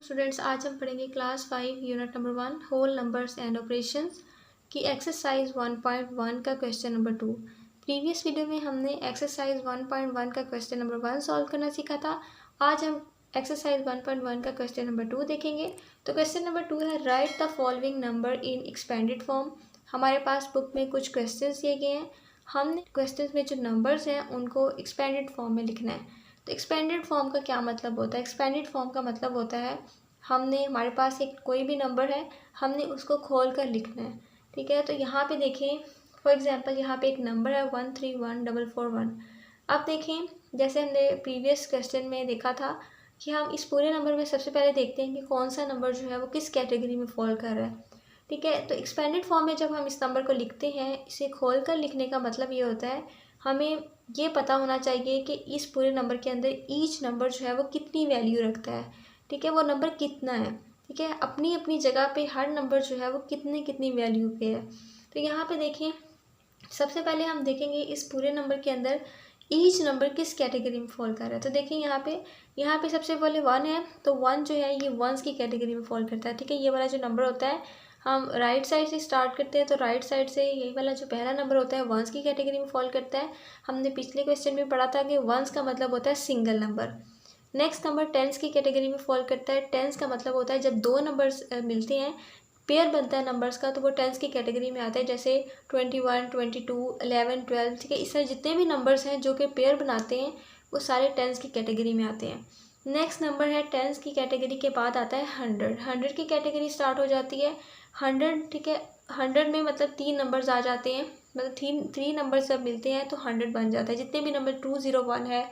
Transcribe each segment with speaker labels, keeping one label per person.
Speaker 1: Students, आज हम पढ़ेंगे class 5 unit number 1 whole numbers and operations की एक्सरसाइज 1.1 का क्वेश्चन नंबर 2। प्रीवियस वीडियो में हमने एक्सरसाइज 1.1 का क्वेश्चन नंबर 1 सॉल्व करना सीखा था। आज हम एक्सरसाइज 1.1 का क्वेश्चन नंबर 2 देखेंगे। तो क्वेश्चन नंबर 2 है right the following number in expanded form. हमारे पास बुक में कुछ क्वेश्चंस दिए गए हैं, हमने क्वेश्चंस में जो नंबर्स हैं उनको एक्सपेंडेड फॉर्म में लिखना है। तो एक्सपेंडेड फॉर्म का क्या मतलब होता है? एक्सपेंडेड फॉर्म का मतलब होता है हमारे पास एक कोई भी नंबर है, हमने उसको खोल कर लिखना है। ठीक है, तो यहाँ पे देखें, फॉर एग्जांपल यहाँ पे एक नंबर है 131441। अब देखें, जैसे हमने प्रीवियस क्वेश्चन में देखा था कि हम इस पूरे नंबर में सबसे पहले देखते हैं कि कौन सा नंबर जो है वो किस कैटेगरी में फॉल कर रहा है। ठीक है, तो एक्सपेंडेड फॉर्म में जब हम इस नंबर को लिखते हैं, इसे खोल कर लिखने का मतलब ये होता है हमें ये पता होना चाहिए कि इस पूरे नंबर के अंदर ईच नंबर जो है वो कितनी वैल्यू रखता है। ठीक है, वो नंबर कितना है। ठीक है, अपनी अपनी जगह पे हर नंबर जो है वो कितनी कितनी वैल्यू पे है। तो यहाँ पे देखें, सबसे पहले हम देखेंगे इस पूरे नंबर के अंदर ईच नंबर किस कैटेगरी में फॉल कर रहा है। तो देखिए यहाँ पे सबसे पहले 1 है, तो 1 जो है ये वंस की कैटेगरी में फॉल करता है। ठीक है, ये वाला जो नंबर होता है, हम राइट साइड से स्टार्ट करते हैं, तो राइट साइड से यही वाला जो पहला नंबर होता है वंस की कैटेगरी में फॉल करता है। हमने पिछले क्वेश्चन में पढ़ा था कि वंस का मतलब होता है single number. Next number tens की कैटेगरी में फॉल करता है। टेंस का मतलब होता है जब दो नंबर्स मिलते हैं, पेयर बनता है नंबर्स का, तो वो टेंस की कैटेगरी में आता है। जैसे 21, 22, 11, 12। ठीक है, इस तरह जितने भी नंबर्स हैं जो कि पेयर बनाते हैं वो सारे टेंस की कैटेगरी में आते हैं। नेक्स्ट नंबर है टेंस की कैटेगरी के बाद आता है 100। 100 की कैटेगरी स्टार्ट हो जाती है 100। ठीक है, 100 में मतलब 3 नंबर्स आ जाते हैं, मतलब थ्री नंबर्स जब मिलते हैं तो 100 बन जाता है। जितने भी नंबर 201 है,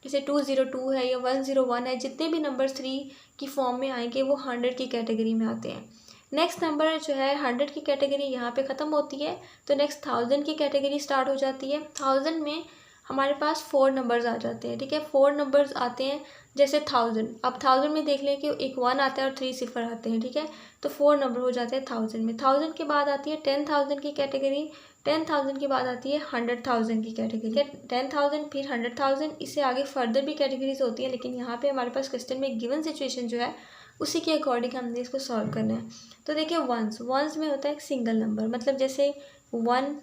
Speaker 1: जैसे 202 है या 101 है, जितने भी नंबर 3 की फॉर्म में आएंगे वो 100 की कैटेगरी में आते हैं। नेक्स्ट नंबर जो है 100 की कैटेगरी यहाँ पे ख़त्म होती है, तो नेक्स्ट 1000 की कैटेगरी स्टार्ट हो जाती है। 1000 में हमारे पास 4 नंबर्स आ जाते हैं। ठीक है, 4 नंबर्स आते हैं, जैसे 1000। अब 1000 में देख लें कि एक 1 आता है और 3 सिफर आते हैं। ठीक है, तो 4 नंबर हो जाते हैं 1000 में। 1000 के बाद आती है 10,000 की कैटेगरी। 10,000 के बाद आती है 100,000 की कैटेगरी। 10,000 फिर 100,000, इससे आगे फर्दर भी कैटेगरीज होती हैं, लेकिन यहाँ पे हमारे पास क्वेश्चन में गिवन सिचुएशन जो है उसी के अकॉर्डिंग हमने इसको सॉल्व करना है। तो देखिए वंस में होता है एक सिंगल नंबर, मतलब जैसे 1,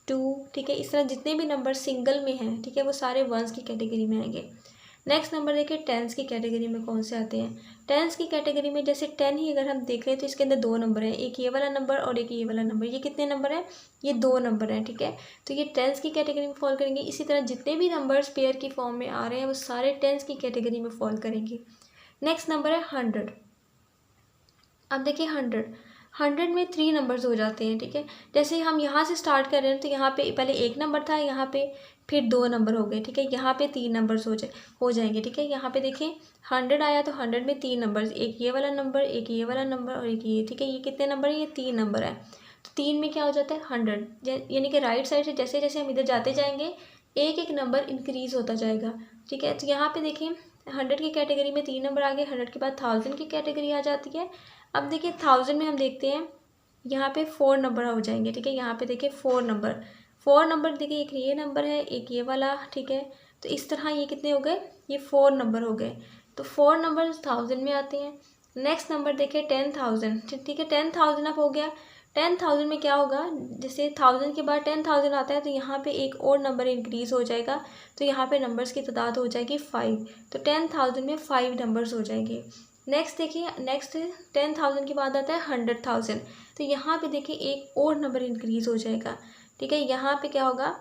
Speaker 1: 2। ठीक है, इस तरह जितने भी नंबर सिंगल में हैं, ठीक है, वो सारे वंस की कैटेगरी में आएंगे। नेक्स्ट नंबर देखिए टेंस की कैटेगरी में कौन से आते हैं। टेंस की कैटेगरी में जैसे 10 ही अगर हम देख लें तो इसके अंदर 2 नंबर हैं, एक ये वाला नंबर और एक ये वाला नंबर। ये कितने नंबर हैं? ये 2 नंबर हैं। ठीक है, तो ये टेंस की कैटेगरी में फॉल करेंगे। इसी तरह जितने भी नंबर्स पेयर की फॉर्म में आ रहे हैं वो सारे टेंस की कैटेगरी में फॉल करेंगे। नेक्स्ट नंबर है 100। अब देखिए 100 में 3 नंबर्स हो जाते हैं। ठीक है, जैसे हम यहाँ से स्टार्ट कर रहे हैं तो यहाँ पे पहले एक नंबर था, यहाँ पे फिर 2 नंबर हो गए। ठीक है, यहाँ पे 3 नंबर्स हो जाएंगे। ठीक है, यहाँ पे देखिए 100 आया तो 100 में 3 नंबर्स, एक ये वाला नंबर, एक ये वाला नंबर और एक ये। ठीक है, ये कितने नंबर है? ये 3 नंबर है। तो 3 में क्या हो जाता है? 100। यानी कि राइट साइड से जैसे जैसे हम इधर जाते जाएंगे एक एक नंबर इंक्रीज होता जाएगा। ठीक है, तो यहाँ पे देखिए 100 की कैटेगरी में 3 नंबर आ गए। 100 के बाद 1000 की कैटेगरी आ जाती है। अब देखिए 1000 में हम देखते हैं यहाँ पे 4 नंबर हो जाएंगे। ठीक है, यहाँ पे देखिए 4 नंबर देखिए, एक ये नंबर है, एक ये वाला। ठीक है, तो इस तरह ये कितने हो गए? ये 4 नंबर हो गए। तो 4 नंबर 1000 में आते हैं। नेक्स्ट नंबर देखिए 10,000। ठीक है, 10,000 अब हो गया। 10,000 में क्या होगा? जैसे 1000 के बाद 10,000 आता है तो यहाँ पे एक और नंबर इंक्रीज हो जाएगा, तो यहाँ पे नंबर्स की तादाद हो जाएगी 5। तो 10,000 में 5 नंबर्स हो जाएंगे। नेक्स्ट देखिए, नेक्स्ट 10,000 के बाद आता है 100,000, तो यहाँ पे देखिए एक और नंबर इंक्रीज हो जाएगा। ठीक है, यहाँ पे क्या होगा?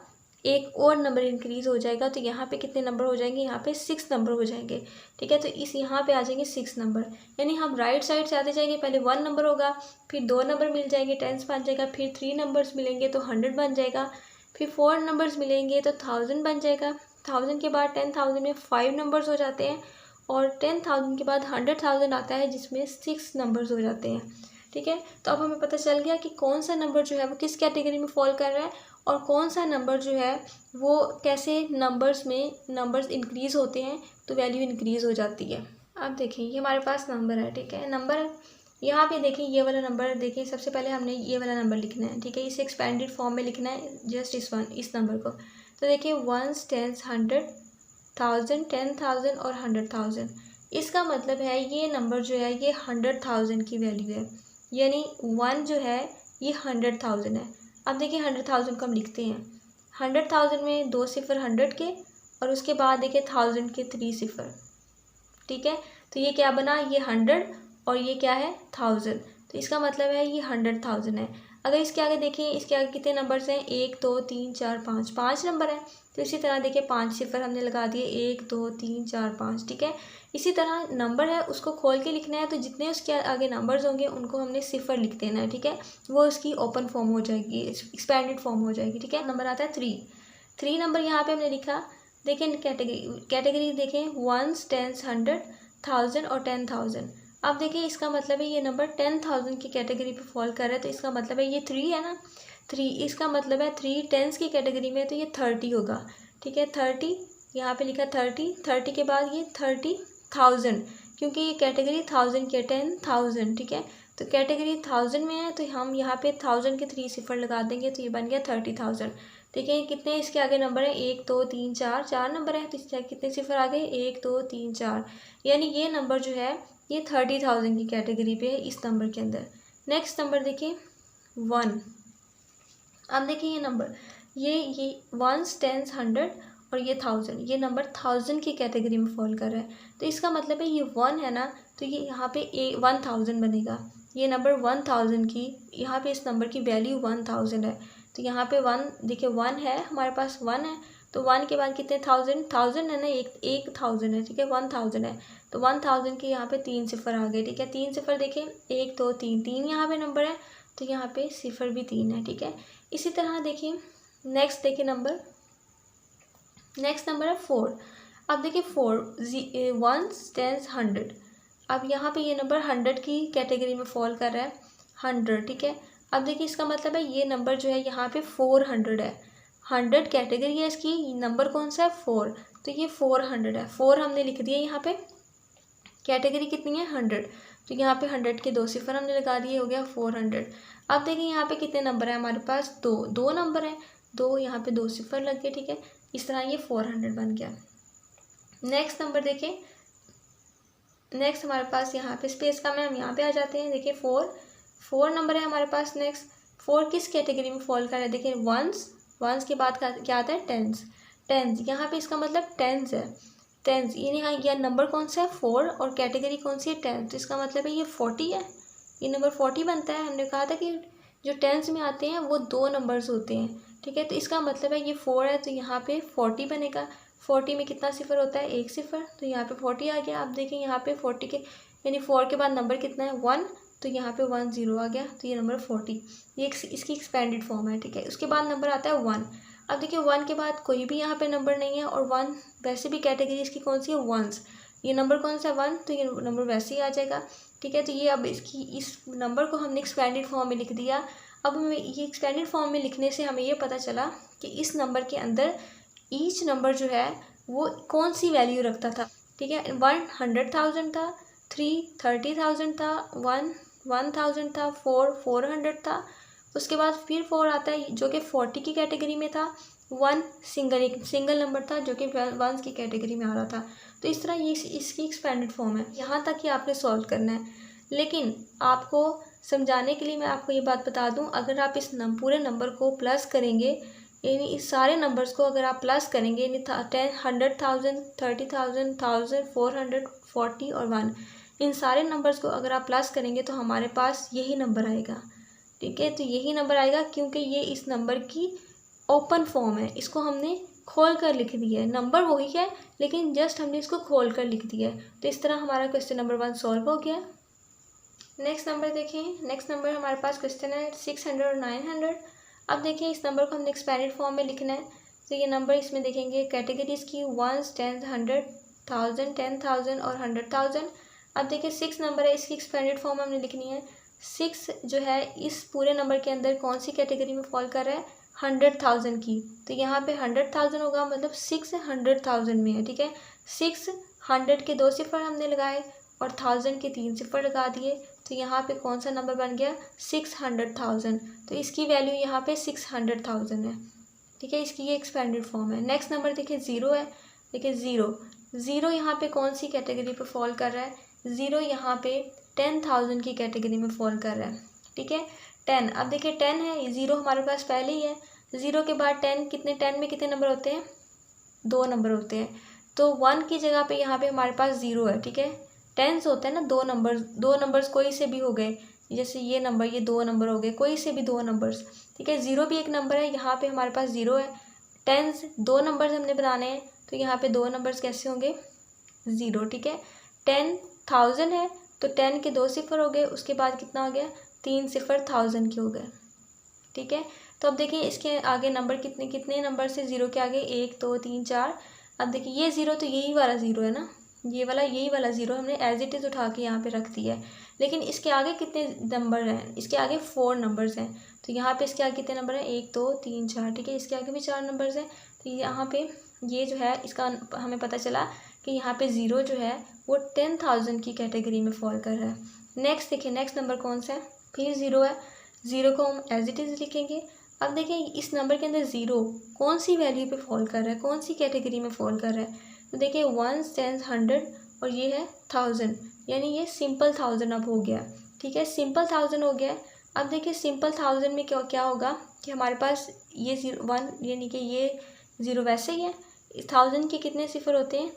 Speaker 1: एक और नंबर इंक्रीज हो जाएगा, तो यहाँ पे कितने नंबर हो जाएंगे? यहाँ पे 6 नंबर हो जाएंगे। ठीक है, तो इस यहाँ पे आ जाएंगे 6 नंबर। यानी हम राइट साइड से आते जाएंगे, पहले 1 नंबर होगा, फिर 2 नंबर मिल जाएंगे, 10 बन जाएगा, फिर 3 नंबर्स मिलेंगे तो 100 बन जाएगा, फिर 4 नंबर्स मिलेंगे तो 1000 बन जाएगा। 1000 के बाद 10,000 में 5 नंबर्स हो जाते हैं, और 10,000 के बाद 100,000 आता है जिसमें 6 नंबर्स हो जाते हैं। ठीक है, तो अब हमें पता चल गया कि कौन सा नंबर जो है वो किस कैटेगरी में फॉल कर रहा है, और कौन सा नंबर जो है वो कैसे नंबर्स में नंबर्स इंक्रीज़ होते हैं तो वैल्यू इंक्रीज़ हो जाती है। अब देखिए ये हमारे पास नंबर है। ठीक है, नंबर यहाँ पे देखिए ये वाला नंबर देखिए, सबसे पहले हमने ये वाला नंबर लिखना है। ठीक है, इसे एक्सपेंडेड फॉर्म में लिखना है, जस्ट इस नंबर को। तो देखिए 1s, 10s, 100, 1000, 10,000 और 100,000। इसका मतलब है ये नंबर जो है ये 100,000 की वैल्यू है, यानी 1 जो है ये 100,000 है। अब देखिए 100,000 को हम लिखते हैं, 100,000 में 2 सिफर 100 के और उसके बाद देखिए 1000 के 3 सिफर, ठीक है। तो ये क्या बना, ये 100 और ये क्या है 1000, तो इसका मतलब है ये 100,000 है। अगर इसके आगे देखें, इसके आगे कितने नंबर्स हैं, 1 2 3 4 5, 5 नंबर है। तो इसी तरह देखिए 5 सिफर हमने लगा दिए, 1 2 3 4 5, ठीक है। इसी तरह नंबर है उसको खोल के लिखना है, तो जितने उसके आगे नंबर्स होंगे उनको हमने सिफर लिख देना है, ठीक है। वो उसकी ओपन फॉर्म हो जाएगी, एक्सपेंडेड फॉर्म हो जाएगी, ठीक है। नंबर आता है 3 नंबर यहाँ पे हमने लिखा। देखें कैटेगरी देखें, 1s 10s 100 1000 और 10,000। अब देखिए इसका मतलब है ये नंबर 10,000 की कैटेगरी पे फॉल कर रहा है, तो इसका मतलब है ये 3 है ना, 3, इसका मतलब है 3 10s की कैटेगरी में, तो ये 30 होगा, ठीक है। 30 यहाँ पे लिखा 30 के बाद ये 30,000, क्योंकि ये कैटेगरी 1000 की 10,000, ठीक है। तो कैटेगरी 1000 में है, तो हम यहाँ पे 1000 के 3 सिफर लगा देंगे, तो ये बन गया 30,000। देखिए कितने इसके आगे नंबर है, 1 2 3 4, 4 नंबर है, तो इसके कितने सिफर आ गए, 1 2 3 4, यानी ये नंबर जो है ये 30,000 की कैटेगरी पे है इस नंबर के अंदर। नेक्स्ट नंबर देखिए 1। अब देखिए ये नंबर ये 1s 10s 100 और ये 1000, ये नंबर 1000 की कैटेगरी में फॉल कर रहा है, तो इसका मतलब है ये 1 है ना, तो ये यहाँ पे 1000 बनेगा। ये नंबर 1000 की, यहाँ पे इस नंबर की वैल्यू 1000 है, तो यहाँ पे 1 देखिए 1 है हमारे पास, 1 है, तो 1 के बाद कितने 1000 है ना, 1000 है, ठीक है, 1000 है, तो 1000 के यहाँ पे 3 सिफर आ गए, ठीक है। 3 सिफर देखें, 1 2 3, 3 यहाँ पे नंबर है, तो यहाँ पे सिफर भी 3 है, ठीक है। इसी तरह देखिए नेक्स्ट देखिए नेक्स्ट नंबर है 4। अब देखिए 4 1s 10s 100, अब यहाँ पे ये नंबर 100 की कैटेगरी में फॉल कर रहा है, 100, ठीक है। अब देखिए इसका मतलब है ये नंबर जो है यहाँ पे 400 है, 100 कैटेगरी है इसकी, नंबर कौन सा है 4, तो ये 400 है, 4 हमने लिख दिया यहाँ पे, कैटेगरी कितनी है 100, तो यहाँ पे 100 के 2 सिफर हमने लगा दिए, हो गया 400। अब देखिए यहाँ पे कितने नंबर है हमारे पास, 2 नंबर है, 2 यहाँ पे 2 सिफर लग गए, ठीक है। इस तरह ये 400 बन गया। नेक्स्ट नंबर देखिए, नेक्स्ट हमारे पास यहाँ पे स्पेस कम है, हम यहाँ पे आ जाते हैं। देखिए 4 नंबर है हमारे पास। नेक्स्ट 4 किस कैटेगरी में फॉल कर रहा है, देखिए 1s के बाद क्या आता है 10s, यहाँ पे इसका मतलब 10s है, 10s, यह नंबर कौन सा है 4 और कैटेगरी कौन सी है 10, तो इसका मतलब है ये 40 है, ये नंबर 40 बनता है। हमने कहा था कि जो 10s में आते हैं वो 2 नंबर्स होते हैं, ठीक है, तो इसका मतलब है ये 4 है, तो यहाँ पे 40 बनेगा। 40 में कितना सिफर होता है, 1 सिफर, तो यहाँ पे 40 आ गया। अब देखिए यहाँ पे 40 के यानी 4 के बाद नंबर कितना है 1, तो यहाँ पे 1 0 आ गया, तो ये नंबर 40, ये इसकी एक्सपेंडेड फॉर्म है, ठीक है। उसके बाद नंबर आता है 1। अब देखिए 1 के बाद कोई भी यहाँ पे नंबर नहीं है, और 1 वैसे भी कैटेगरी इसकी कौन सी है 1s, ये नंबर कौन सा है 1, तो ये नंबर वैसे ही आ जाएगा, ठीक है। तो ये अब इस नंबर को हमने एक्सपेंडेड फॉर्म में लिख दिया। अब हमें ये एक्सपेंडेड फॉर्म में लिखने से हमें ये पता चला कि इस नंबर के अंदर ईच नंबर जो है वो कौन सी वैल्यू रखता था, ठीक है। 1 100,000 था, 3 30,000 था, 1 1000 था, 4 400 था, उसके बाद फिर 4 आता है जो कि 40 की कैटेगरी में था, 1 सिंगल नंबर था जो कि 1s की कैटेगरी में आ रहा था। तो इस तरह ये इसकी एक्सपेंडेड फॉर्म है। यहाँ तक कि आपने सॉल्व करना है, लेकिन आपको समझाने के लिए मैं आपको ये बात बता दूं, अगर आप इस पूरे नंबर को प्लस करेंगे, यानी इस सारे नंबर्स को अगर आप प्लस करेंगे, यानी 100,000 30,000 1000 400 40 और 1, इन सारे नंबर्स को अगर आप प्लस करेंगे तो हमारे पास यही नंबर आएगा, ठीक है। तो यही नंबर आएगा क्योंकि ये इस नंबर की ओपन फॉर्म है, इसको हमने खोल कर लिख दिया है, नंबर वही है लेकिन जस्ट हमने इसको खोल कर लिख दिया है। तो इस तरह हमारा क्वेश्चन नंबर 1 सॉल्व हो गया। नेक्स्ट नंबर देखें, नेक्स्ट नंबर हमारे पास क्वेश्चन है 600 और 900। अब देखिए इस नंबर को हमने एक्सपेंडेड फॉर्म में लिखना है, तो ये नंबर इसमें देखेंगे कैटेगरीज की 1s 10s 100,000 10,000 और 100,000। अब देखिए 6 नंबर है, इसकी एक्सपेंडेड फॉर्म हमने लिखनी है। 6 जो है इस पूरे नंबर के अंदर कौन सी कैटेगरी में फॉल कर रहा है, 100,000 की, तो यहाँ पे 100,000 होगा, मतलब 6 100,000 में है, ठीक है। 6 100 के 2 सिफर हमने लगाए और 1000 के 3 सिफर लगा दिए, तो यहाँ पे कौन सा नंबर बन गया 600,000, तो इसकी वैल्यू यहाँ पे 600,000 है, ठीक है। इसकी ये एक्सपेंडेड फॉर्म है। नेक्स्ट नंबर देखिए 0 है, देखिए 0 ज़ीरो यहाँ पे कौन सी कैटेगरी पे फॉल कर रहा है? ज़ीरो यहाँ पे 10,000 की कैटेगरी में फॉल कर रहा है, ठीक है। 10, अब देखिए 10 है, ज़ीरो हमारे पास पहले ही है, ज़ीरो के बाद 10 कितने, 10 में कितने नंबर होते हैं? 2 नंबर होते हैं, तो 1 की जगह पे यहाँ पे हमारे पास ज़ीरो है, ठीक है। टेंस होते हैं ना, दो नंबर्स कोई से भी हो गए, जैसे ये नंबर, ये 2 नंबर हो गए, कोई से भी 2 नंबर्स, ठीक है। ज़ीरो भी एक नंबर है, यहाँ पे हमारे पास ज़ीरो है। टेंस 2 नंबर्स हमने बनाने हैं, तो यहाँ पे 2 नंबर्स कैसे होंगे? ज़ीरो, ठीक है। 10,000 है, तो 10 के 2 सिफर हो गए, उसके बाद कितना हो गया? 3 सिफर 1000 के हो गए, ठीक है। तो अब देखिए इसके आगे नंबर कितने कितने नंबर से ज़ीरो के आगे? 1 2 3 4। अब देखिए ये ज़ीरो तो यही वाला ज़ीरो है ना, यही वाला ज़ीरो हमने एज इट इज़ उठा के यहाँ पे रख दिया है, लेकिन इसके आगे कितने नंबर हैं? इसके आगे 4 नंबर्स हैं, तो यहाँ पे इसके आगे कितने नंबर हैं? 1 2 3 4, ठीक है। इसके आगे भी 4 नंबर्स हैं, तो यहाँ पे ये जो है इसका हमें पता चला कि यहाँ पे ज़ीरो जो है वो 10,000 की कैटेगरी में फॉल कर रहा है। नेक्स्ट देखिए, नेक्स्ट नंबर कौन सा है? फिर ज़ीरो है, ज़ीरो को हम एज इट इज़ लिखेंगे। अब देखिए इस नंबर के अंदर ज़ीरो कौन सी वैल्यू पे फॉल कर रहा है, कौन सी कैटेगरी में फॉल कर रहा है? तो देखिए 1 10 100 और ये है 1000, यानी ये सिंपल 1000 अब हो गया, ठीक है। सिंपल 1000 हो गया। अब देखिए सिंपल 1000 में क्या क्या होगा कि हमारे पास ये 1 यानी कि ये ज़ीरो वैसे ही है। 1000 के कितने सिफर होते हैं?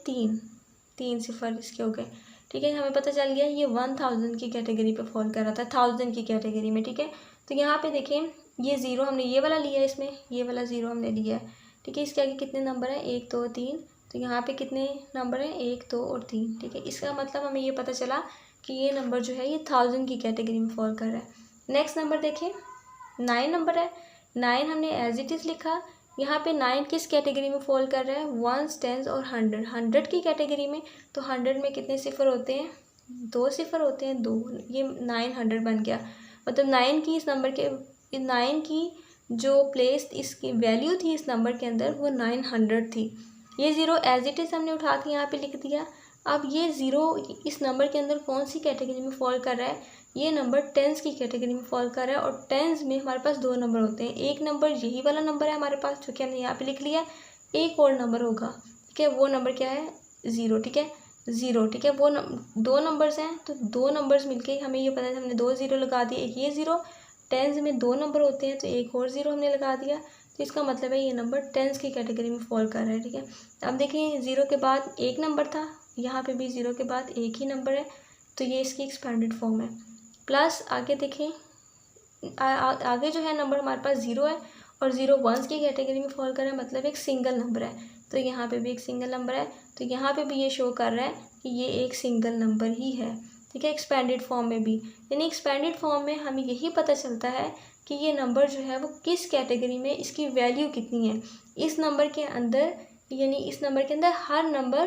Speaker 1: 3 सिफर इसके हो गए, ठीक है। हमें पता चल गया ये 1000 की कैटेगरी पे फॉल कर रहा था, 1000 की कैटेगरी में, ठीक है। तो यहाँ पे देखें ये ज़ीरो हमने ये वाला लिया है, इसमें ये वाला ज़ीरो हमने लिया है, ठीक है। इसके आगे कितने नंबर हैं? 1 2 3, तो यहाँ पे कितने नंबर हैं? 1 2 और 3, ठीक है। इसका मतलब हमें ये पता चला कि ये नंबर जो है ये 1000 की कैटेगरी में फॉल कर रहा है। नेक्स्ट नंबर देखें, 9 नंबर है। 9 हमने एज इट इज़ लिखा, यहाँ पे 9 किस कैटेगरी में फॉल कर रहा है? 1 10 और 100, 100 की कैटेगरी में। तो 100 में कितने सिफर होते हैं? 2 सिफर होते हैं, 2, ये 900 बन गया। मतलब 9 की इस नंबर के 9 की जो प्लेस इसकी वैल्यू थी इस नंबर के अंदर वो 900 थी। ये ज़ीरो एज इट इज़ हमने उठा के यहाँ पे लिख दिया। अब ये ज़ीरो इस नंबर के अंदर कौन सी कैटेगरी में फॉल कर रहा है? ये नंबर टेंस की कैटेगरी में फॉल कर रहा है, और टेंस में हमारे पास 2 नंबर होते हैं। एक नंबर यही वाला नंबर है हमारे पास जो कि हमने यहाँ पे लिख लिया, एक और नंबर होगा, ठीक है। वो नंबर क्या है? ज़ीरो, ठीक है। ज़ीरो, ठीक है। वो 2 नंबर्स हैं, तो 2 नंबर्स मिलके हमें ये पता है, हमने 2 ज़ीरो लगा दिए। एक ये ज़ीरो, टेंस में 2 नंबर होते हैं, तो एक और ज़ीरो हमने लगा दिया, तो इसका मतलब है ये नंबर टेंस की कैटेगरी में फॉल कर रहा है, ठीक है। अब देखिए ज़ीरो के बाद एक नंबर था, यहाँ पे भी ज़ीरो के बाद एक ही नंबर है, तो ये इसकी एक्सपेंडेड फॉर्म है। प्लस आगे देखें, आगे जो है नंबर हमारे पास ज़ीरो है, और ज़ीरो वंस की कैटेगरी में फॉल कर रहा है, मतलब एक सिंगल नंबर है, तो यहाँ पे भी एक सिंगल नंबर है, तो यहाँ पे भी ये शो कर रहा है कि ये एक सिंगल नंबर ही है, ठीक है। एक्सपेंडेड फॉर्म में भी, यानी एक्सपेंडेड फॉर्म में हमें यही पता चलता है कि ये नंबर जो है वो किस कैटेगरी में, इसकी वैल्यू कितनी है इस नंबर के अंदर, यानी इस नंबर के अंदर हर नंबर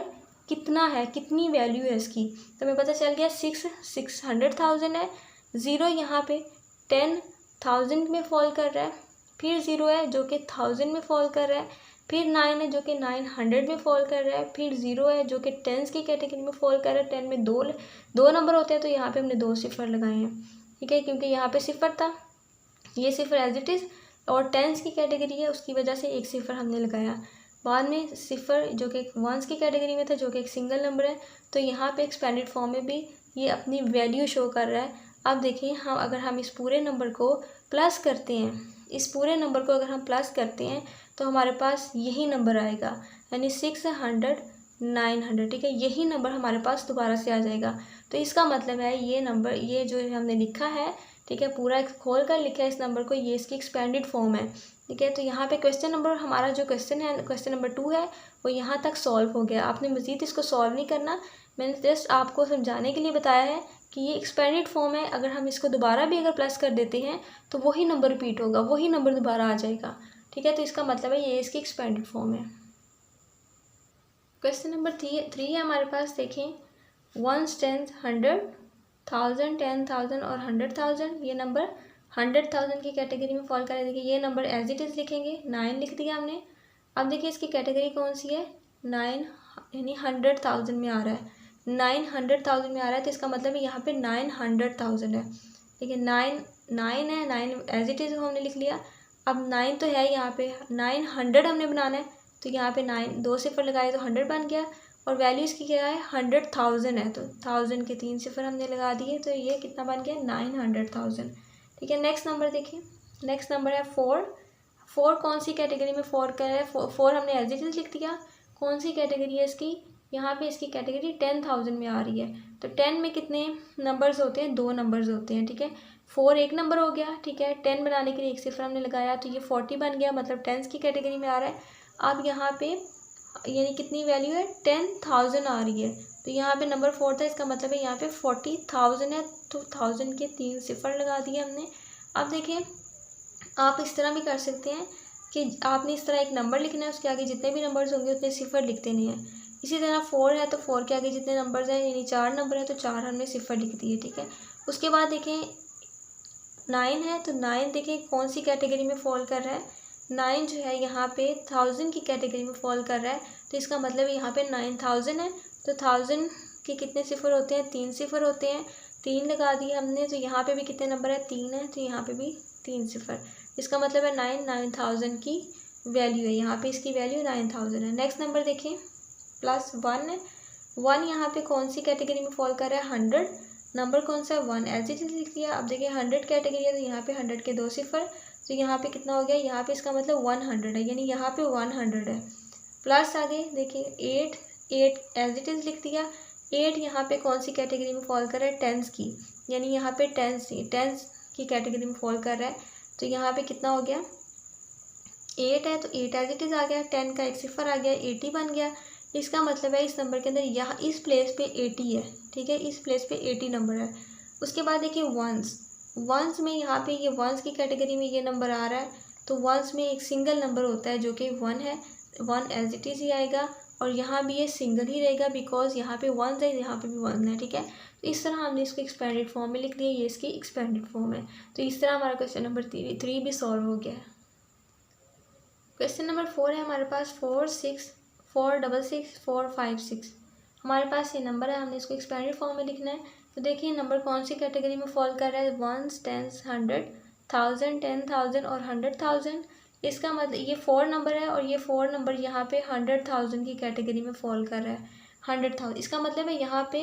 Speaker 1: कितना है, कितनी वैल्यू है इसकी। तो हमें पता चल गया 600,000 है। ज़ीरो यहाँ पे 10,000 में फॉल कर रहा है, फिर ज़ीरो है जो कि 1000 में फॉल कर रहा है, फिर 9 है जो कि 900 में फॉल कर रहा है, फिर ज़ीरो है जो कि टेंस की कैटेगरी में फॉल कर रहा है। 10 में दो नंबर होते हैं, तो यहाँ पे हमने 2 सिफर लगाए हैं, ठीक है, क्योंकि यहाँ पे सिफर था, ये सिफर एज इट इज़, और टेंस की कैटेगरी है उसकी वजह से एक सिफर हमने लगाया। बाद में सिफर जो कि वंस की कैटेगरी में था, जो कि एक सिंगल नंबर है, तो यहाँ पे एक्सपेंडेड फॉर्म में भी ये अपनी वैल्यू शो कर रहा है। अब देखिए हम अगर हम इस पूरे नंबर को प्लस करते हैं, इस पूरे नंबर को अगर हम प्लस करते हैं तो हमारे पास यही नंबर आएगा, यानी 600 900, ठीक है। यही नंबर हमारे पास दोबारा से आ जाएगा। तो इसका मतलब है ये नंबर, ये जो हमने लिखा है, ठीक है, पूरा खोल कर लिखा है इस नंबर को, ये इसकी एक्सपेंडेड फॉर्म है, ठीक है। तो यहाँ पे क्वेश्चन नंबर, हमारा जो क्वेश्चन है, क्वेश्चन नंबर 2 है, वो यहाँ तक सॉल्व हो गया। आपने मज़ीद इसको सॉल्व नहीं करना, मैंने जस्ट आपको समझाने के लिए बताया है कि ये एक्सपेंडेड फॉर्म है। अगर हम इसको दोबारा भी अगर प्लस कर देते हैं तो वही नंबर रिपीट होगा, वही नंबर दोबारा आ जाएगा, ठीक है। तो इसका मतलब है ये इसकी एक्सपेंडेड फॉर्म है। क्वेश्चन नंबर 3 है हमारे पास, देखें 1 10 100 1000 10,000 और 100,000, ये नंबर 100,000 की कैटेगरी में फॉल करे। देखिए ये नंबर एज इट इज़ लिखेंगे, 9 लिख दिया हमने। अब देखिए इसकी कैटेगरी कौन सी है? 9, यानी 100,000 में आ रहा है, 900,000 में आ रहा है, तो इसका मतलब है यहाँ पे 900,000 है, ठीक है। 9 है, 9 एज इट इज़ हमने लिख लिया। अब 9 तो है यहाँ पे, 900 हमने बनाना है, तो यहाँ पे 9 2 सिफर लगाए तो 100 बन गया, और वैल्यू इसकी क्या है 100,000 है, तो 1000 के 3 सिफर हमने लगा दिए, तो ये कितना बन गया 900,000। ठीक है, नेक्स्ट नंबर देखिए, नेक्स्ट नंबर है 4। 4 कौन सी कैटेगरी में फॉल कर रहा है? 4 हमने एज इट इज लिख दिया। कौन सी कैटेगरी है इसकी? यहाँ पे इसकी कैटेगरी 10,000 में आ रही है। तो 10 में कितने नंबर्स होते हैं? 2 नंबर्स होते हैं। ठीक है, 4 एक नंबर हो गया। ठीक है, 10 बनाने के लिए एक सिफर हमने लगाया, तो ये 40 बन गया, मतलब टेंस की कैटेगरी में आ रहा है। अब यहाँ पे यानी कितनी वैल्यू है 10,000 आ रही है, तो यहाँ पे नंबर 4 था, इसका मतलब है यहाँ पे 40,000 है, तो 1000 के 3 सिफर लगा दिए हमने। अब देखिए आप इस तरह भी कर सकते हैं कि आपने इस तरह एक नंबर लिखना है, उसके आगे जितने भी नंबर्स होंगे उतने सिफर लिख देने हैं। इसी तरह 4 है तो 4 के आगे जितने नंबर्स हैं, यानी 4 नंबर है तो 4 हमने सिफर लिख दिए। ठीक है, उसके बाद देखें 9 है, तो 9 देखें कौन सी कैटेगरी में फॉल कर रहा है? 9 जो है यहाँ पे 1000 की कैटेगरी में फॉल कर रहा है, तो इसका मतलब यहाँ पे 9000 है, तो 1000 के कितने सिफर होते हैं? 3 सिफर होते हैं, 3 लगा दिए हमने, तो यहाँ पे भी कितने नंबर है? 3 है, तो यहाँ पे भी 3 सिफर, इसका मतलब है 9000 की वैल्यू है, यहाँ पे इसकी वैल्यू 9000 है। नेक्स्ट नंबर देखें +1 है। 1 यहाँ पे कौन सी कैटेगरी में फॉल कर रहा है? 100। नंबर कौन सा है? 1, एज इट इज लिख दिया। अब देखिए 100 कैटेगरी है, तो यहाँ पे 100 के 2 सिफर, तो यहाँ पे कितना हो गया? यहाँ पे इसका मतलब 100 है, यानी यहाँ पे 100 है। प्लस आगे देखिए 8 एज इट इज लिख दिया। 8 यहाँ पे कौन सी कैटेगरी में फॉल कर रहा है? टेंस की, यानी यहाँ पे टेंस की कैटेगरी में फॉल कर रहा है, तो यहाँ पे कितना हो गया 8 है, तो 8 एज इट इज आ गया, 10 का एक सिफर आ गया, 80 बन गया। इसका मतलब है इस नंबर के अंदर यहाँ इस प्लेस पे 80 है। ठीक है, इस प्लेस पे 80 नंबर है। उसके बाद देखिए वंस में यहाँ पे ये वंस की कैटेगरी में ये नंबर आ रहा है, तो वंस में एक सिंगल नंबर होता है जो कि 1 है, 1 एज इट इज ही आएगा, और यहाँ भी ये सिंगल ही रहेगा बिकॉज यहाँ पे 1 है, यहाँ पे भी 1 है। ठीक है, तो इस तरह हमने इसको एक्सपेंडेड फॉर्म में लिख दिया, ये इसकी एक्सपेंडेड फॉर्म है। तो इस तरह हमारा क्वेश्चन नंबर 3 भी सॉल्व हो गया है। क्वेश्चन नंबर 4 है हमारे पास 4 6 4 6 6 4 5 6। हमारे पास ये नंबर है, हमने इसको एक्सपेंडेड फॉर्म में लिखना है। तो देखिए नंबर कौन सी कैटेगरी में फॉल कर रहा है? 1 10 100 1000 10,000 और 100,000। इसका मतलब ये 4 नंबर है, और ये 4 नंबर यहाँ पे 100,000 की कैटेगरी में फॉल कर रहा है। 100,000 इसका मतलब है यहाँ पे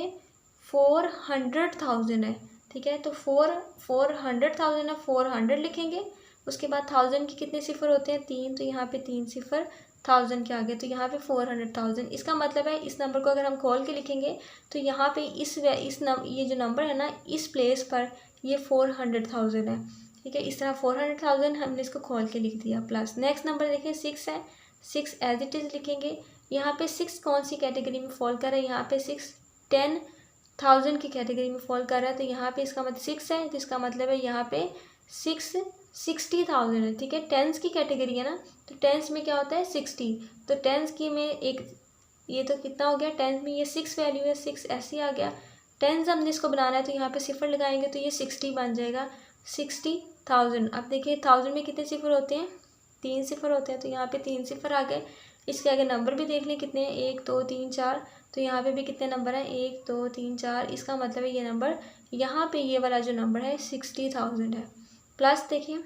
Speaker 1: 400,000 है। ठीक है, तो 400,000 है, 400 लिखेंगे, उसके बाद 1000 के कितने सिफर होते हैं? 3, तो यहाँ पे 3 सिफर 1000 के आगे, तो यहाँ पे 400,000। इसका मतलब है इस नंबर को अगर हम खोल के लिखेंगे तो यहाँ पे ये जो नंबर है ना, इस प्लेस पर ये 400,000 है। ठीक है, इस तरह 400,000 हमने इसको खोल के लिख दिया। प्लस नेक्स्ट नंबर देखिए 6 है, 6 एज इट इज लिखेंगे। यहाँ पे 6 कौन सी कैटेगरी में फॉल कर रहा है? यहाँ पे 6 10,000 की कैटेगरी में फॉल कर रहा है, तो यहाँ पे इसका मतलब 6 है, तो इसका मतलब है यहाँ पे 6 60,000 है। ठीक है, टेंस की कैटेगरी है ना, तो टेंस में क्या होता है 60, तो टेंस की में एक ये तो कितना हो गया? टेंस में ये 6 वैल्यू है, 6 ऐसे आ गया। टेंस हमने इसको बनाना है, तो यहाँ पे सिफर लगाएंगे तो ये 60 बन जाएगा, 60,000। अब देखिए 1000 में कितने सिफर होते हैं? 3 सिफर होते हैं, तो यहाँ पे 3 सिफर आ गए। इसके आगे नंबर भी देख लें कितने हैं, 1 2 3 4, तो यहाँ पे भी कितने नंबर हैं? 1 2 3 4। इसका मतलब है ये नंबर यहाँ पे ये वाला जो नंबर है 60,000 है। प्लस देखिए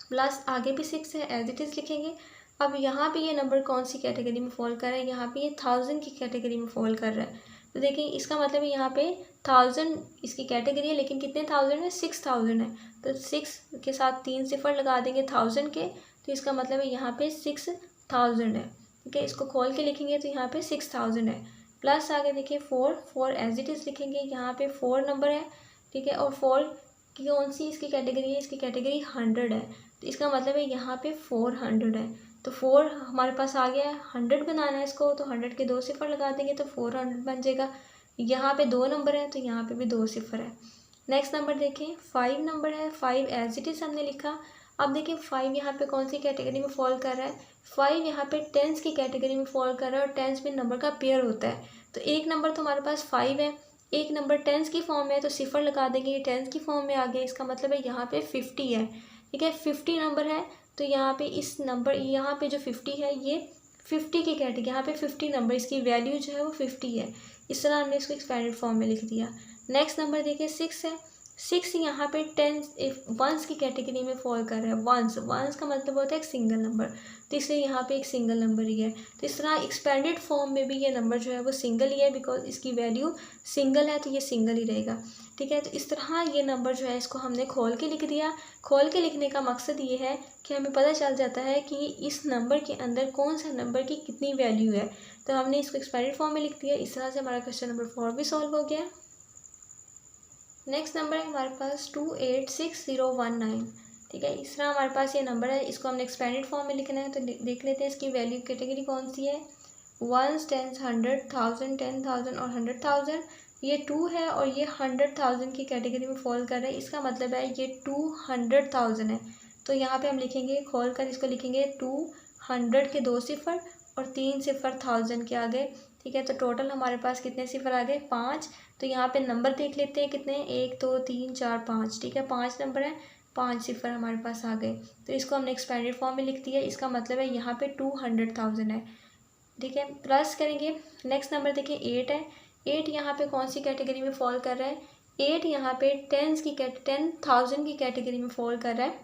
Speaker 1: प्लस आगे भी 6 है, एज इट इज़ लिखेंगे। अब यहाँ पे ये नंबर कौन सी कैटेगरी में फॉल कर रहा है? यहाँ पे ये 1000 की कैटेगरी में फॉल कर रहा है, तो देखिए इसका मतलब है यहाँ पे 1000 इसकी कैटेगरी है, लेकिन कितने 1000 है? 6000 है, तो 6 के साथ 3 सिफर लगा देंगे 1000 के, तो इसका मतलब है यहाँ पे 6000 है। ठीक है, इसको खोल के लिखेंगे तो यहाँ पे 6000 है। प्लस आगे देखिए 4 एज इट इज़ लिखेंगे, यहाँ पे 4 नंबर है। ठीक है, और 4 की कौन सी इसकी कैटेगरी है? इसकी कैटेगरी 100 है, तो इसका मतलब है यहाँ पे 400 है, तो 4 हमारे पास आ गया है। 100 बनाना है इसको, तो 100 के 2 सिफर लगा देंगे तो 400 बन जाएगा। यहाँ पे 2 नंबर है, तो यहाँ पे भी 2 सिफर है। नेक्स्ट नंबर देखें 5 नंबर है, 5 एज इट इज़ हमने लिखा। अब देखिए 5 यहाँ पे कौन सी कैटेगरी में फॉल कर रहा है? 5 यहाँ पे टेंस की कैटेगरी में फॉल कर रहा है, और टेंस में नंबर का पेयर होता है, तो एक नंबर तो हमारे पास 5 है, एक नंबर टेंस की फॉर्म में है, तो सिफर लगा देंगे, ये टेंस की फॉर्म में आ गया, इसका मतलब है यहाँ पे 50 है। ठीक है, 50 नंबर है, तो यहाँ पे इस नंबर यहाँ पे जो 50 है ये 50 की कैटेगरी, यहाँ पे 50 नंबर इसकी वैल्यू जो है वो 50 है। इस तरह हमने इसको एक्सपेंडेड फॉर्म में लिख दिया। नेक्स्ट नंबर देखिए 6 है, 6 यहाँ पे टेंस वंस की कैटेगरी में फॉल कर रहा है। वंस का मतलब होता है एक सिंगल नंबर, तो इसलिए यहाँ पे एक सिंगल नंबर ही है। तो इस तरह एक्सपेंडेड फॉर्म में भी ये नंबर जो है वो सिंगल ही है, बिकॉज इसकी वैल्यू सिंगल है तो ये सिंगल ही रहेगा। ठीक है, तो इस तरह ये नंबर जो है इसको हमने खोल के लिख दिया। खोल के लिखने का मकसद ये है कि हमें पता चल जाता है कि इस नंबर के अंदर कौन सा नंबर की कितनी वैल्यू है। तो हमने इसको एक्सपेंडेड फॉर्म में लिख दिया। इस तरह से हमारा क्वेश्चन नंबर 4 भी सॉल्व हो गया। नेक्स्ट नंबर है हमारे पास 286019। ठीक है, इस तरह हमारे पास ये नंबर है, इसको हमने एक्सपेंडेड फॉर्म में लिखना है। तो देख लेते हैं इसकी वैल्यू कैटेगरी कौन सी है। वंस, टेंस, 100, 1000, 10,000 और 100,000। ये 2 है और ये 100,000 की कैटेगरी में फॉल कर रहा है। इसका मतलब है ये 200,000 है। तो यहाँ पे हम लिखेंगे, खोल कर इसको लिखेंगे 200 के 2 सिफर और 3 सिफर 1000 के आगे। ठीक है, तो टोटल हमारे पास कितने सिफर आ गए, 5। तो यहाँ पे नंबर देख लेते हैं कितने, 1 2 3 4 5। ठीक है, 5 नंबर है, 5 सिफर हमारे पास आ गए। तो इसको हमने एक्सपेंडेड फॉर्म में लिख दिया। इसका मतलब है यहाँ पे 200,000 है। ठीक है, प्लस करेंगे। नेक्स्ट नंबर देखिए 8 है। 8 यहाँ पे कौन सी कैटेगरी में फॉल कर रहा है। 8 यहाँ पे 10,000 की कैटेगरी में फॉल कर रहा है।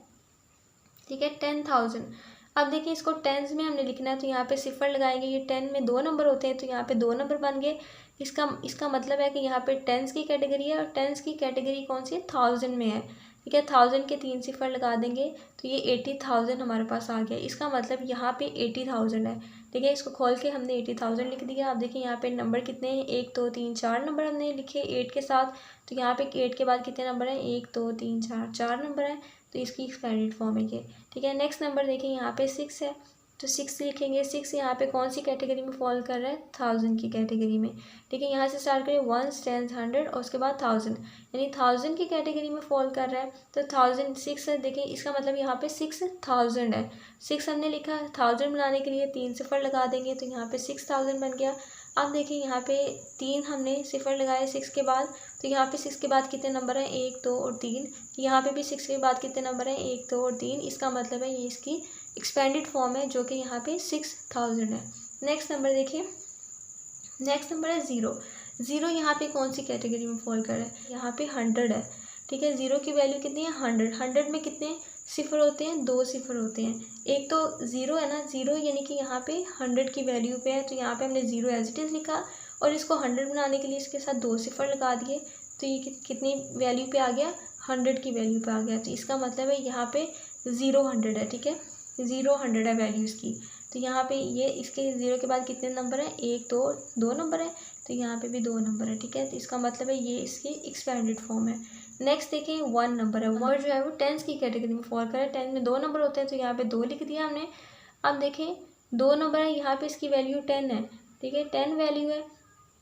Speaker 1: ठीक है, 10,000। अब देखिए इसको टेंस में हमने लिखना है, तो यहाँ पे सिफर लगाएंगे। ये 10 में 2 नंबर होते हैं, तो यहाँ पे 2 नंबर बन गए। इसका मतलब है कि यहाँ पे टेंस की कैटेगरी है, और टेंस की कैटेगरी कौन सी है, 1000 में है। ठीक है, 1000 के 3 सिफर लगा देंगे तो ये 80,000 हमारे पास आ गया। इसका मतलब यहाँ पे 80,000 है। ठीक है, इसको खोल के हमने 80,000 लिख दिया। अब देखिए यहाँ पे नंबर कितने हैं, 1 2 3 4 नंबर हमने लिखे 8 के साथ। तो यहाँ पे 8 के बाद कितने नंबर हैं, 1 2 3 4, 4 नंबर है। तो इसकी एक्सपेंडेड फॉर्म है ये। ठीक है, नेक्स्ट नंबर देखिए यहाँ पे 6 है, तो 6 लिखेंगे। 6 यहाँ पे कौन सी कैटेगरी में फॉल कर रहा है, 1000 की कैटेगरी में। ठीक है, यहाँ से स्टार्ट करिए, 1 10 100 और उसके बाद 1000, यानी 1000 की कैटेगरी में फॉल कर रहा है। तो 1000 6 है, देखिए इसका मतलब यहाँ पे 6000 है। 6 हमने लिखा, 1000 बनाने के लिए 3 सिफर लगा देंगे, तो यहाँ पे 6000 बन गया। अब देखिए यहाँ पे 3 हमने सिफर लगाए 6 के बाद, तो यहाँ पे 6 के बाद कितने नंबर हैं, 1 2 और 3। यहाँ पे भी 6 के बाद कितने नंबर हैं, 1 2 और 3। इसका मतलब है ये इसकी एक्सपेंडेड फॉर्म है, जो कि यहाँ पे 6000 है। नेक्स्ट नंबर देखिए, नेक्स्ट नंबर है 0। 0 यहाँ पे कौन सी कैटेगरी में फॉल कर रहा है, यहाँ पे 100 है। ठीक है, 0 की वैल्यू कितनी है, 100। 100 में कितने सिफर होते हैं, 2 सिफर होते हैं। एक तो 0 है ना, 0 यानी कि यहाँ पे 100 की वैल्यू पे है, तो यहाँ पे हमने 0 एज इट इज़ लिखा, और इसको 100 बनाने के लिए इसके साथ 2 सिफर लगा दिए। तो ये कितनी वैल्यू पे आ गया, 100 की वैल्यू पे आ गया। तो इसका मतलब है यहाँ पे 0 100 है। ठीक है, 0 100 है वैल्यू इसकी। तो यहाँ पे ये इसके 0 के बाद कितने नंबर हैं, 1 2 2 नंबर है, तो यहाँ पे भी 2 नंबर है। ठीक है, तो इसका मतलब है ये इसकी एक्सपेंडेड फॉर्म है। नेक्स्ट देखें 1 नंबर है। 1 जो है वो टेंस की कैटेगरी में फॉल कर रहा है। 10 में 2 नंबर होते हैं, तो यहाँ पे 2 लिख दिया हमने। अब देखें 2 नंबर है, यहाँ पे इसकी वैल्यू 10 है। ठीक है, 10 वैल्यू है।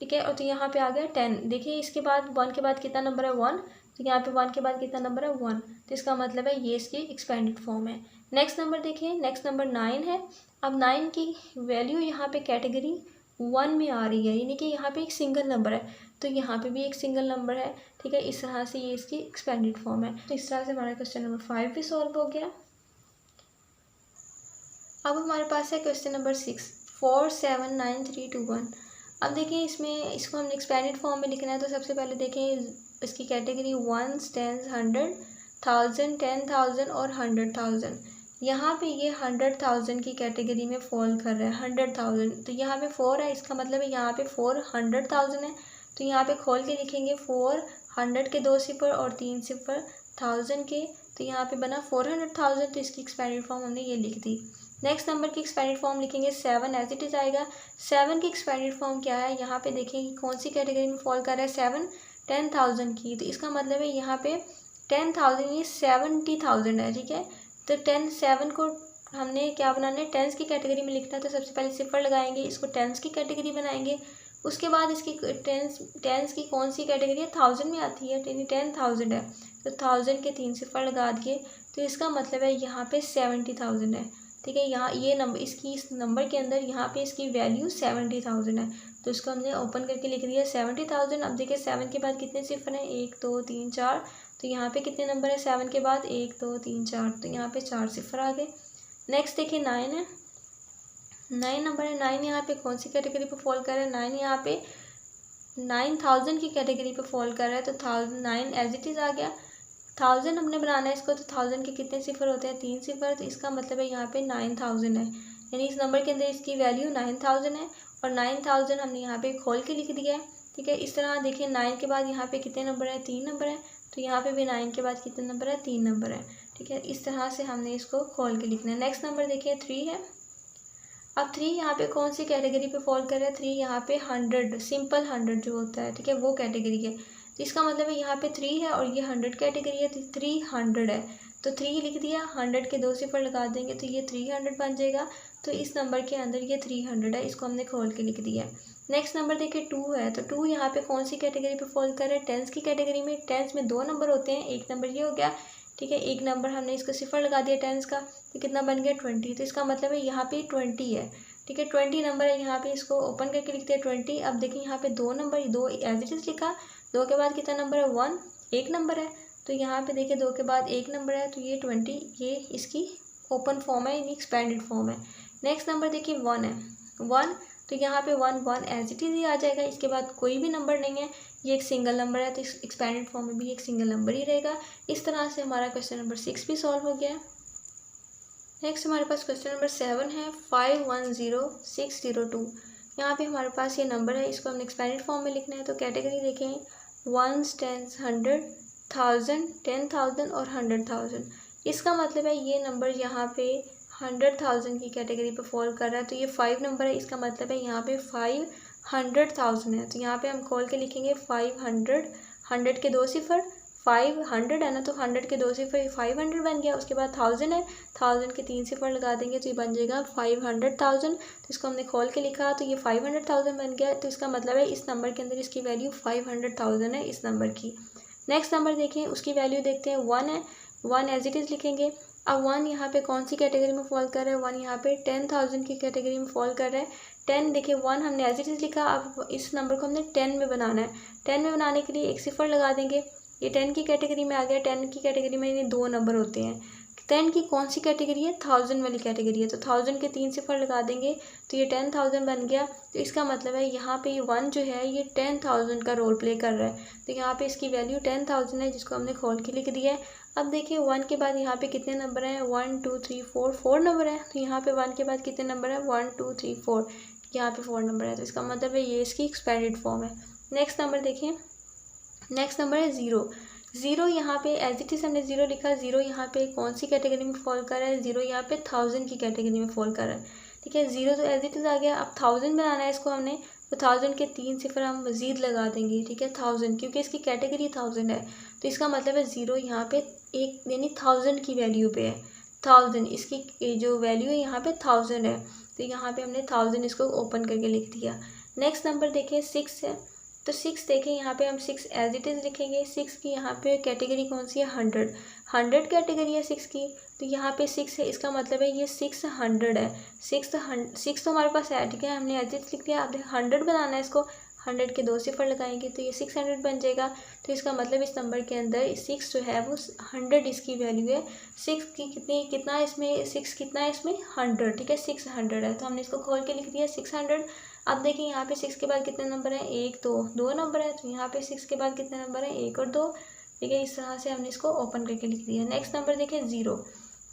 Speaker 1: ठीक है, और तो यहाँ पे आ गया 10। देखिए इसके बाद 1 के बाद कितना नंबर है, 1। तो यहाँ पे 1 के बाद कितना नंबर है, 1। तो इसका मतलब है ये इसकी एक्सपेंडेड फॉर्म है। नेक्स्ट नंबर देखिए, नेक्स्ट नंबर 9 है। अब 9 की वैल्यू यहाँ पे कैटेगरी 1 में आ रही है, यानी कि यहाँ पे एक सिंगल नंबर है, तो यहाँ पे भी एक सिंगल नंबर है। ठीक है, इस तरह से ये इसकी एक्सपेंडेड फॉर्म है। तो इस तरह से हमारा क्वेश्चन नंबर 5 भी सॉल्व हो गया। अब हमारे पास है क्वेश्चन नंबर 6, 4 7 9 3 2 1। अब देखिए इसमें इसको हमने एक्सपेंडेड फॉर्म में लिखना है। तो सबसे पहले देखें इसकी कैटेगरी 1 10 100 1000 10,000 और 100,000। यहाँ पे ये 100,000 की कैटेगरी में फॉल कर रहा है, 100,000। तो यहाँ पे 4 है, इसका मतलब है यहाँ पे 400,000 है। तो यहाँ पे खोल के लिखेंगे 400 के 2 सिफर और 3 सिफर 1000 के, तो यहाँ पे बना 400,000। तो इसकी एक्सपेंडेड फॉर्म हमने ये लिख दी। नेक्स्ट नंबर की एक्सपेंडेड फॉर्म लिखेंगे 7 एज इट इज़ आएगा। 7 की एक्सपेंडेड फॉर्म क्या है, यहाँ पे देखें कि कौन सी कैटेगरी में फॉल कर रहा है, 7 10,000 की। तो इसका मतलब है यहाँ पे 10,000 ये 70,000 है। ठीक है, तो 7 को हमने क्या बनाना है, टेंस की कैटेगरी में लिखना है। तो सबसे पहले सिफर लगाएंगे, इसको टेंस की कैटेगरी बनाएंगे। उसके बाद इसकी टेंस की कौन सी कैटेगरी है, 1000 में आती है, यानी 10,000 है। तो 1000 के 3 सिफर लगा दिए, तो इसका मतलब है यहाँ पे 70,000 है। ठीक है, यहाँ ये नंबर इसकी इस नंबर के अंदर यहाँ पे इसकी वैल्यू 70,000 है। तो इसको हमने ओपन करके लिख दिया 70,000। अब देखिए 7 के बाद कितने सिफर हैं, 1 2 3 4। तो यहाँ पे कितने नंबर है 7 के बाद, 1 2 3 4। तो यहाँ पे 4 सिफर आ गए। नेक्स्ट देखिए 9 है। 9 नंबर है। 9 यहाँ पे कौन सी कैटेगरी पे फॉल कर रहा है, 9 यहाँ पे 9000 की कैटेगरी पे फॉल कर रहा है, तो 9 एज इट इज़ आ गया। 1000 हमने बनाना है इसको, तो 1000 के कितने सिफर होते हैं, 3 सिफर, तो इसका मतलब है यहाँ पे 9000 है, यानी इस नंबर के अंदर इसकी वैल्यू 9000 है, और 9000 हमने यहाँ पे खोल के लिख दिया है। ठीक है, इस तरह देखिए 9 के बाद यहाँ पे कितने नंबर है, 3 नंबर है, तो यहाँ पे भी 9 के बाद कितने नंबर है, 3 नंबर है। ठीक है, इस तरह से हमने इसको खोल के लिखना है। नेक्स्ट नंबर देखिए 3 है। अब 3 यहाँ पे कौन सी कैटेगरी पे फॉल कर रहा है, 3 यहाँ पे 100, सिंपल 100 जो होता है, ठीक है, वो कैटेगरी है। तो इसका मतलब है यहाँ पे 3 है और ये 100 कैटेगरी है, तो 300 है, तो 3 लिख दिया, 100 के 2 सिफर लगा देंगे तो ये 300 बन जाएगा। तो इस नंबर के अंदर ये 300 है, इसको हमने खोल के लिख दिया। नेक्स्ट नंबर देखिए 2 है, तो 2 यहाँ पे कौन सी कैटेगरी पे फॉल कर रहा है, टेंस की कैटेगरी में। टेंस में 2 नंबर होते हैं, एक नंबर ये हो गया, ठीक है, एक नंबर हमने इसको सिफर लगा दिया टेंस का, तो कितना बन गया 20, तो इसका मतलब है यहाँ पे 20 है। ठीक है, 20 नंबर है, यहाँ पे इसको ओपन करके लिखते हैं 20। अब देखिए यहाँ पे 2 नंबर, 2 एज इट इज लिखा, 2 के बाद कितना नंबर है 1, एक नंबर है, तो यहाँ पे देखिए 2 के बाद एक नंबर है, तो ये 20, ये इसकी ओपन फॉर्म है, यानी एक्सपेंडेड फॉर्म है। नेक्स्ट नंबर देखिए 1 है, 1, तो यहाँ पे 1 एज इट इज ही आ जाएगा, इसके बाद कोई भी नंबर नहीं है, ये एक सिंगल नंबर है, तो इस एक्सपेंडेड फॉर्म में भी एक सिंगल नंबर ही रहेगा। इस तरह से हमारा क्वेश्चन नंबर 6 भी सॉल्व हो गया है। नेक्स्ट हमारे पास क्वेश्चन नंबर 7 है, 510602। यहाँ पे हमारे पास ये नंबर है, इसको हमने एक्सपेंडेड फॉर्म में लिखना है, तो कैटेगरी देखें 1, 10, 100, 1000, 10,000 और 100,000। इसका मतलब है ये नंबर यहाँ पे 100,000 की कैटेगरी पे फॉल कर रहा है, तो ये 5 नंबर है, इसका मतलब है यहाँ पे 500,000 है, तो यहाँ पे हम खोल के लिखेंगे 500, 100 के 2 सिफर, 500 है ना, तो 100 के 2 सिफर 500 बन गया, उसके बाद 1000 है, 1000 के 3 सिफर लगा देंगे तो ये बन जाएगा 500,000, तो इसको हमने खोल के लिखा तो ये 500,000 बन गया, तो इसका मतलब है इस नंबर के अंदर इसकी वैल्यू 500,000 है इस नंबर की। नेक्स्ट नंबर देखें, उसकी वैल्यू देखते हैं, 1 है, 1 एज इट इज़ लिखेंगे। अब 1 यहाँ पे कौन सी कैटेगरी में फॉल कर रहा है, 1 यहाँ पे 10,000 की कैटेगरी में फॉल कर रहा है। 10 देखिए 1 हमने एज इट इज़ लिखा, अब इस नंबर को हमने 10 में बनाना है, 10 में बनाने के लिए एक सिफर लगा देंगे, ये 10 की कैटेगरी में आ गया। 10 की कैटेगरी में ये 2 नंबर होते हैं। 10 की कौन सी कैटेगरी है, 1000 वाली कैटेगरी है, तो 1000 के 3 सिफर लगा देंगे तो ये 10,000 बन गया, तो इसका मतलब है यहाँ पे ये 1 जो है ये 10,000 का रोल प्ले कर रहा है, तो यहाँ पे इसकी वैल्यू 10,000 है, जिसको हमने खोल के लिख दिया है। अब देखिए 1 के बाद यहाँ पे कितने नंबर हैं, 1 2 3 4, 4 नंबर है, तो यहाँ पे 1 के बाद कितने नंबर है, 1 2 3 4, यहाँ पे 4 नंबर है, तो इसका मतलब है ये इसकी एक्सपेंडेड फॉर्म है। नेक्स्ट नंबर देखिए, नेक्स्ट नंबर है 0। 0 यहाँ पे एज इट इज हमने 0 लिखा, 0 यहाँ पे कौन सी कैटेगरी में फॉल कर रहा है, 0 यहाँ पे 1000 की कैटेगरी में फॉल कर रहा है। ठीक है, 0 तो एज इट इज आ गया, अब 1000 बनाना है इसको हमने, तो 1000 के 3 सिफर हम मज़ीद लगा देंगे। ठीक है, 1000 क्योंकि इसकी कैटेगरी 1000 है, तो इसका मतलब है 0 यहाँ पे एक यानी 1000 की वैल्यू पे है, 1000 इसकी जो वैल्यू है यहाँ पे 1000 है, तो यहाँ पे हमने 1000 इसको ओपन करके लिख दिया। नेक्स्ट नंबर देखिए 6 है, तो 6 देखें यहाँ पे हम 6 एज इट इज़ लिखेंगे। 6 की यहाँ पे कैटेगरी कौन सी है, 100 कैटेगरी है 6 की, तो यहाँ पे 6 है, इसका मतलब है ये 600 है। 6 तो हमारे पास है, ठीक है, हमने एज इट लिख दिया। अब 100 बनाना है इसको, 100 के 2 सिफर लगाएंगे तो ये 600 बन जाएगा, तो इसका मतलब इस नंबर के अंदर 6 जो है वो 100 इसकी वैल्यू है। 6 की कितना है इसमें, 6 कितना है इसमें 100, ठीक है, 600 है, तो हमने इसको खोल के लिख दिया 600। अब देखिए यहाँ पे 6 के बाद कितने नंबर हैं, 1 2 नंबर है, तो यहाँ पे 6 के बाद कितने नंबर हैं, 1 और 2। ठीक है, इस तरह से हमने इसको ओपन करके लिख दिया। नेक्स्ट नंबर देखिए 0।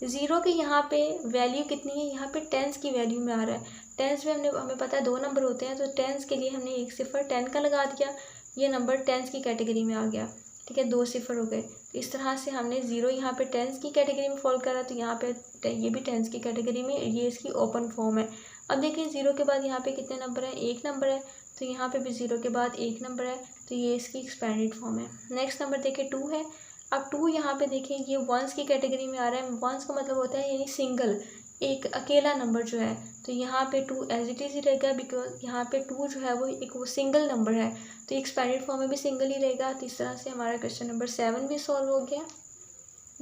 Speaker 1: 0 की यहाँ पे वैल्यू कितनी है, यहाँ पे टेंस की वैल्यू में आ रहा है। टेंस में हमें पता है 2 नंबर होते हैं, तो टेंस के लिए हमने एक सिफर 10 का लगा दिया, ये नंबर टेंस की कैटेगरी में आ गया। ठीक है, 2 सिफर हो गए, तो इस तरह से हमने 0 यहाँ पे टेंस की कैटेगरी में फॉल करा, तो यहाँ पे ये भी टेंस की कैटेगरी में, ये इसकी ओपन फॉर्म है। अब देखिए 0 के बाद यहाँ पे कितने नंबर है, 1 नंबर है, तो यहाँ पे भी 0 के बाद 1 नंबर है, तो ये इसकी एक्सपेंडेड फॉर्म है। नेक्स्ट नंबर देखिए 2 है। अब 2 यहाँ पे देखिए ये वंस की कैटेगरी में आ रहा है। वंस का मतलब होता है यानी सिंगल, एक अकेला नंबर जो है, तो यहाँ पे 2 एज इट इज ही रहेगा, बिकॉज यहाँ पे 2 जो है वो सिंगल नंबर है, तो एक्सपेंडेड फॉर्म में भी सिंगल ही रहेगा। तो इस तरह से हमारा क्वेश्चन नंबर 7 भी सॉल्व हो गया।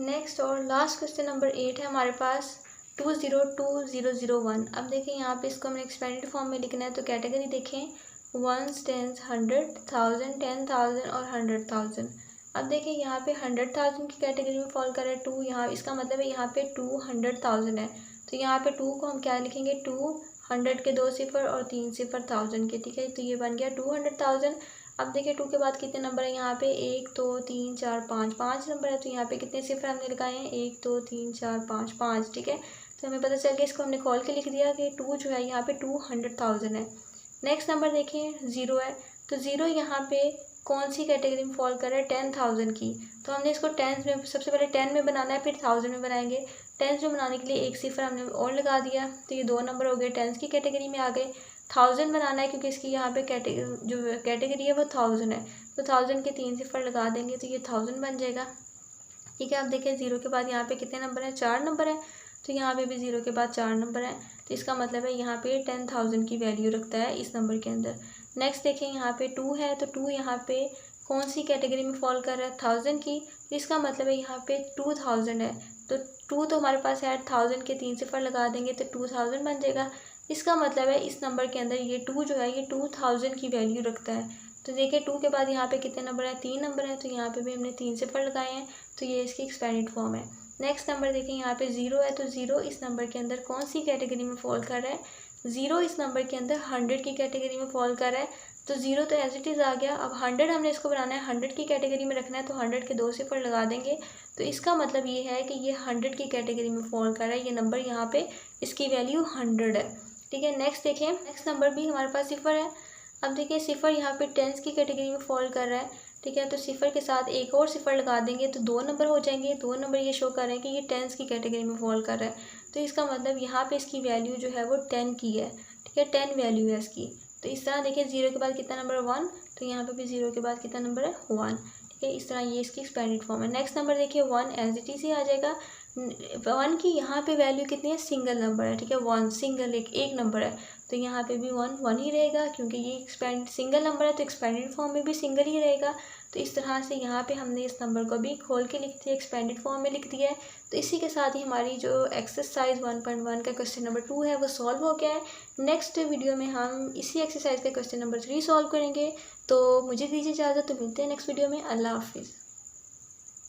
Speaker 1: नेक्स्ट और लास्ट क्वेश्चन नंबर 8 है हमारे पास, 202001। अब देखिए यहाँ पे इसको हमने एक्सपेंडेड फॉर्म में लिखना है, तो कैटेगरी देखें 1 10 100 1000 10,000 और 100,000। अब देखिए यहाँ पे 100,000 की कैटेगरी में फॉल कर रहा है 2, यहाँ इसका मतलब है यहाँ पे 200,000 है, तो यहाँ पे 2 को हम क्या लिखेंगे, 2 100 के 2 सिफर और 3 सिफर 1000 के। ठीक है, तो ये बन गया 200,000। अब देखिए 2 के बाद कितने नंबर है यहाँ पे, 1 2 3 4 5, 5 नंबर है। तो यहाँ पे कितने सिफर हमने लगाए हैं, 1 2 3 4 5, 5, ठीक है। तो हमें पता चल गया, इसको हमने खोल के लिख दिया कि 2 जो है यहाँ पे 200,000 है। नेक्स्ट नंबर देखिए 0 है, तो 0 यहाँ पे कौन सी कैटेगरी में फॉल कर रहा है, 10,000 की। तो हमने इसको टेंस में, सबसे पहले 10 में बनाना है, फिर 1000 में बनाएंगे। टेंस में बनाने के लिए एक सिफर हमने और लगा दिया, तो ये 2 नंबर हो गए, टेंस की कैटेगरी में आ गए। 1000 बनाना है क्योंकि इसकी यहाँ पे जो कैटेगरी है वो 1000 है, तो 1000 के 3 सिफर लगा देंगे तो ये 1000 बन जाएगा, ठीक है। अब देखिए 0 के बाद यहाँ पे कितने नंबर है, 4 नंबर है। तो यहाँ पे भी 0 के बाद 4 नंबर है, तो इसका मतलब है यहाँ पे 10,000 की वैल्यू रखता है इस नंबर के अंदर। नेक्स्ट देखें यहाँ पे 2 है, तो 2 यहाँ पे कौन सी कैटेगरी में फॉल कर रहा है, 1000 की। तो इसका मतलब है यहाँ पे 2000 है, तो 2 तो हमारे पास है, 1000 के 3 सिफर लगा देंगे तो 2000 बन जाएगा। इसका मतलब है इस नंबर के अंदर ये 2 जो है ये 2000 की वैल्यू रखता है। तो देखिए 2 के बाद यहाँ पे कितने नंबर है, 3 नंबर है, तो यहाँ पे भी हमने 3 सिफर लगाए हैं, तो ये इसकी एक्सपेंडेड फॉर्म है। नेक्स्ट नंबर देखिए यहाँ पे 0 है, तो 0 इस नंबर के अंदर कौन सी कैटेगरी में फॉल कर रहा है, 0 इस नंबर के अंदर 100 की कैटेगरी में फॉल कर रहा है। तो 0 तो एज इट इज़ आ गया, अब 100 हमने इसको बनाना है, 100 की कैटेगरी में रखना है, तो 100 के 2 सिफर लगा देंगे। तो इसका मतलब ये है कि ये 100 की कैटेगरी में फॉल कर रहा है, ये नंबर यहाँ पे इसकी वैल्यू 100 है, ठीक है। नेक्स्ट देखिए, नेक्स्ट नंबर भी हमारे पास सिफर है। अब देखिए सिफर यहाँ पे टेंस की कैटेगरी में फॉल कर रहा है, ठीक है। तो सिफर के साथ एक और सिफर लगा देंगे तो 2 नंबर हो जाएंगे। 2 नंबर ये शो कर रहे हैं कि ये टेंस की कैटेगरी में फॉल कर रहा है, तो इसका मतलब यहाँ पे इसकी वैल्यू जो है वो 10 की है, ठीक है, 10 वैल्यू है इसकी। तो इस तरह देखिए 0 के बाद कितना नंबर 1, तो यहाँ पे भी 0 के बाद कितना नंबर है 1, ठीक है। इस तरह ये इसकी एक्सपेंडेड फॉर्म है। नेक्स्ट नंबर देखिए 1 एज इट इज़ ही आ जाएगा। 1 की यहाँ पे वैल्यू कितनी है, सिंगल नंबर है, ठीक है, 1 सिंगल एक नंबर है, तो यहाँ पे भी 1 1 ही रहेगा क्योंकि ये एक्सपेंड सिंगल नंबर है, तो एक्सपेंडेड फॉर्म में भी सिंगल ही रहेगा। तो इस तरह से यहाँ पे हमने इस नंबर को भी खोल के लिख दिया, एक्सपेंडेड फॉर्म में लिख दिया है। तो इसी के साथ ही हमारी जो एक्सरसाइज 1.1 का क्वेश्चन नंबर 2 है वो सॉल्व हो गया है। नेक्स्ट वीडियो में हम इसी एक्सरसाइज का क्वेश्चन नंबर 3 सॉल्व करेंगे। तो मुझे दीजिए इजाज़त, तो मिलते हैं नेक्स्ट वीडियो में। अल्लाह हाफिज़।